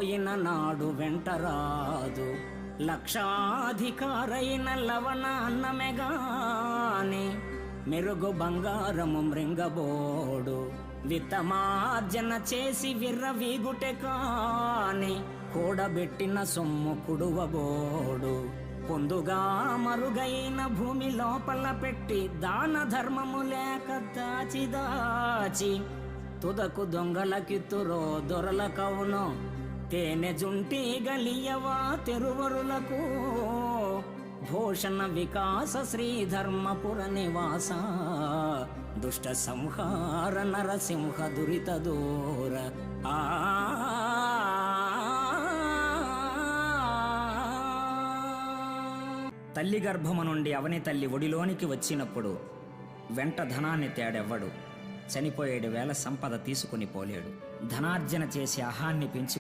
పోయిన నాడు వెంటరాదు. లక్షాధికారైన లవణ అన్నమెగాని మెరుగు బంగారము మృంగబోడు. విత్తమార్జన చేసి విర్రవీగుటె కాని కూడబెట్టిన సొమ్ము కుడువబోడు. పొందుగా మరుగైన భూమి లోపల పెట్టి దాన ధర్మము లేక దాచి దాచి తుదకు దొంగలకిత్తురో దొరలకవును. తేనె జుంటి గలియవా తెరువరులకు భూషణ వికాస శ్రీధర్మపుర నివాస దుష్ట సంహార నరసింహ దురిత దూర. తల్లి గర్భము నుండి అవని తల్లి ఒడిలోనికి వచ్చినప్పుడు వెంట ధనాన్ని తేడెవ్వడు. చనిపోయేడు వేళ సంపద తీసుకుని పోలేడు. ధనార్జన చేసి అహాన్ని పెంచి